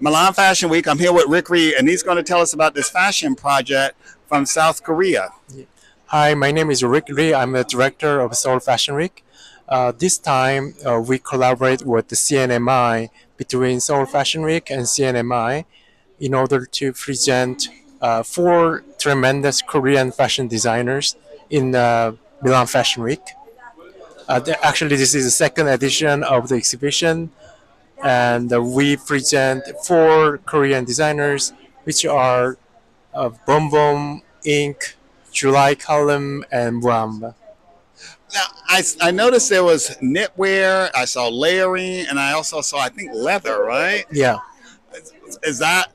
Milan Fashion Week. I'm here with Rick Reed, and he's going to tell us about this fashion project from South Korea. Hi, my name is Rick Lee. I'm the director of Seoul Fashion Week. This time, we collaborate with the CNMI between Seoul Fashion Week and CNMI in order to present four tremendous Korean fashion designers in Milan Fashion Week. Actually, this is the second edition of the exhibition, and we present four Korean designers, which are Bom Bom, Ink, July Column, and Bram. Now, I noticed there was knitwear, I saw layering, and I also saw, I think, leather, right? Yeah, Is that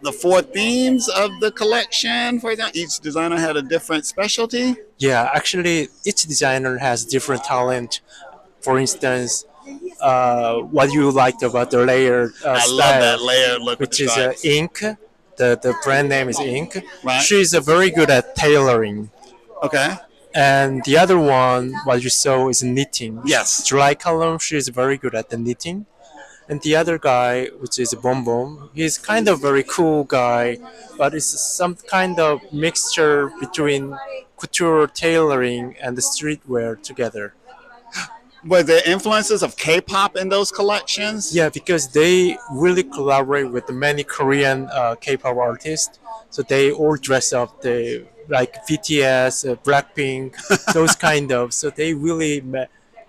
the four themes of the collection? For example, each designer had a different specialty. yeah. Actually, each designer has different talent. For instance, what you liked about the layered I love style, that layered look with the which is stripes. Ink. The brand name is Ink. Right. She's very good at tailoring. Okay. And the other one, what you saw, is knitting. Yes. July Column, she's very good at the knitting. And the other guy, which is Bom Bom, he's kind of very cool guy, but it's some kind of mixture between couture tailoring and the streetwear together. Were there influences of K-pop in those collections? Yeah, because they really collaborate with many Korean K-pop artists. So they all dress up the like BTS, Blackpink, those kind of. So they really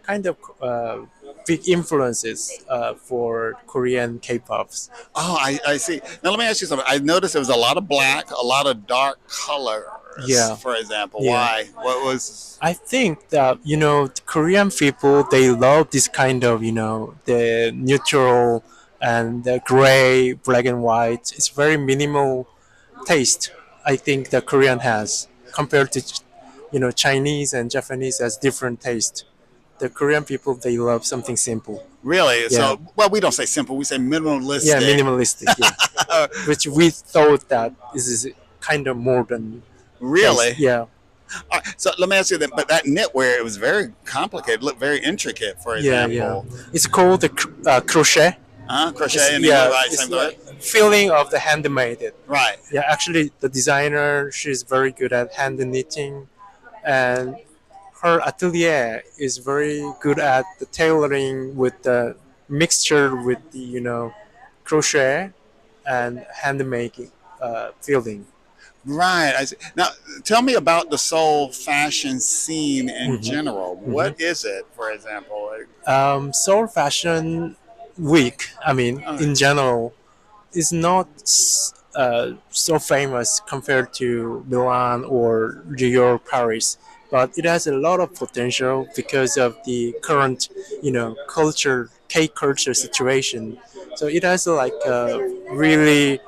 kind of big influences for Korean K-pops. Oh, I see. Now let me ask you something. I noticed there was a lot of black, a lot of dark colors. Yeah. For example, Yeah. why? What was? I think that the Korean people they love this kind of the neutral and the gray, black and white. It's very minimal taste. I think the Korean has compared to Chinese and Japanese has different taste. The Korean people they love something simple. Really? Yeah. So, well, we don't say simple. We say minimalistic. Yeah, minimalistic. Yeah, which we thought that this is kind of modern. Really? Taste. Yeah. All right, so let me ask you that. But that knitwear, it was very complicated. Looked very intricate. For Yeah, example, yeah. It's called the crochet. crochet and Yeah, right, it's same like thing. feeling of the handmade. Right. Yeah, actually, the designer she's very good at hand knitting, and her atelier is very good at the tailoring with the mixture with the crochet and handmaking feeling. Right. I see. Now, tell me about the Seoul fashion scene in general. What is it, for example? Seoul Fashion Week, I mean, in general, is not so famous compared to Milan or New York, Paris, but it has a lot of potential because of the current, culture, K culture situation. So it has like a really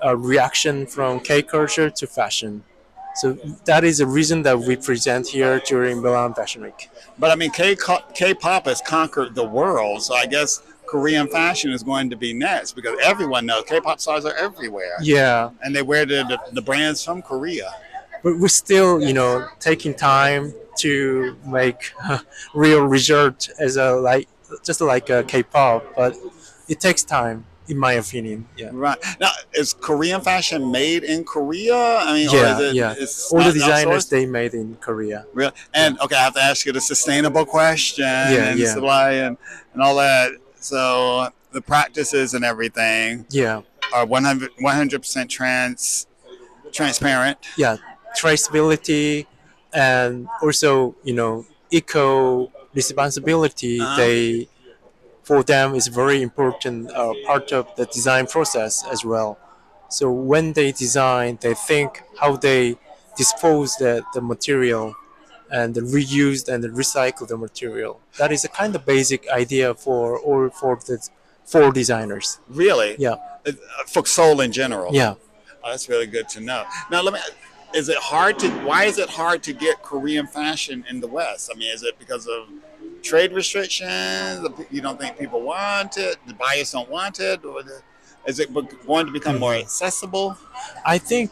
a reaction from K culture to fashion. So that is the reason that we present here during Milan Fashion Week. But I mean, K-pop has conquered the world, so I guess Korean fashion is going to be next because everyone knows K-pop stars are everywhere, Yeah, and they wear the brands from Korea. but we're still, taking time to make real result as a like just like a K-pop, but it takes time, in my opinion. Yeah. Right now, is Korean fashion made in Korea? I mean, or Yeah, is it? yeah. It's All the not designers outsourced? they made in Korea. Real and okay, I have to ask you the sustainable question and Yeah. supply and all that. So the practices and everything Yeah, are 100% transparent. yeah. Traceability and also eco responsibility. Uh-huh. They for them is very important part of the design process as well. So when they design, they think how they dispose the material and reuse and recycle the material. That is a kind of basic idea for all for designers. Really, Yeah, Uh, for soul in general. yeah. Oh, that's really good to know. Now, let me. Is it hard to? Why is it hard to get Korean fashion in the West? I mean, is it because of trade restrictions? You don't think people want it? The buyers don't want it, or is it going to become more accessible? I think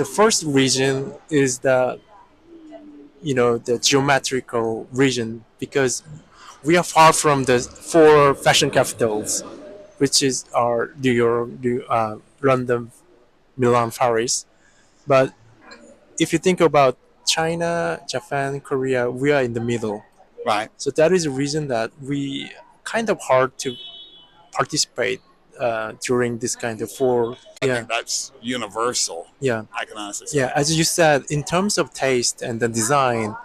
the first reason is the geometrical region because we are far from the four fashion capitals. which is our New York, London, Milan, Paris. But if you think about China, Japan, Korea, we are in the middle. Right. So that is the reason that we kind of hard to participate during this kind of four. I Yeah, think that's universal. yeah, I can honestly say. yeah. As you said, in terms of taste and the design,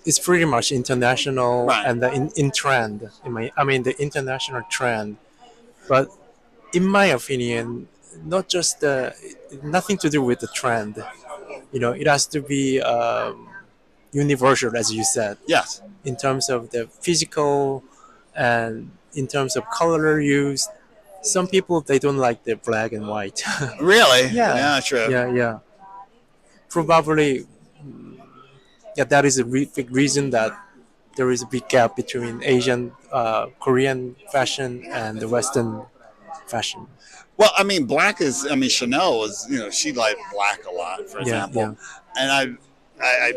it's pretty much international Right. and in trend. I mean the international trend. But in my opinion, not just nothing to do with the trend. It has to be universal, as you said, Yes. in terms of the physical and in terms of color used. Some people they don't like the black and white. Really? Yeah, Yeah, true. yeah, yeah. Probably, yeah. That is a big reason that there is a big gap between Asian, Korean fashion and the Western fashion. Well, I mean, black is. I mean, Chanel is. She liked black a lot, for Yeah, example. yeah, And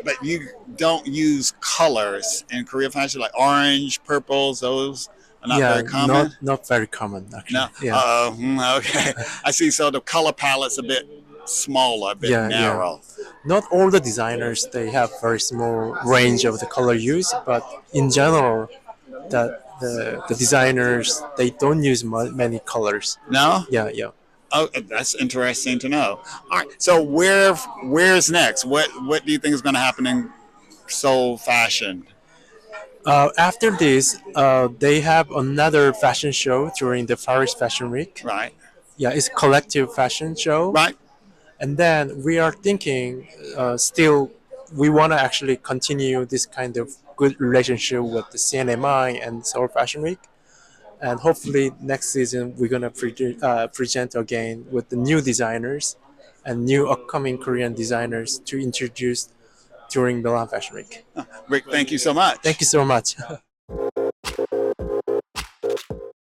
but you don't use colors in Korean fashion like orange, purples. Those are not yeah. very common. Not very common No. actually. Yeah, Okay. I see. So the color palette's a bit smaller, a bit yeah, yeah. narrow. Not all the designers they have very small range of the color use, but in general, the designers they don't use many colors. No. Yeah, yeah. Oh, that's interesting to know. All right. So where's next? What do you think is going to happen in Seoul Fashion? After this, they have another fashion show during the Paris Fashion Week. Right. Yeah, it's collective fashion show. Right. And then we are thinking, still, we want to actually continue this kind of good relationship with the CNMI and Seoul Fashion Week. And hopefully next season we're gonna present again with the new designers and new upcoming Korean designers to introduce during Milan Fashion Week. Rick, thank you so much. Thank you so much.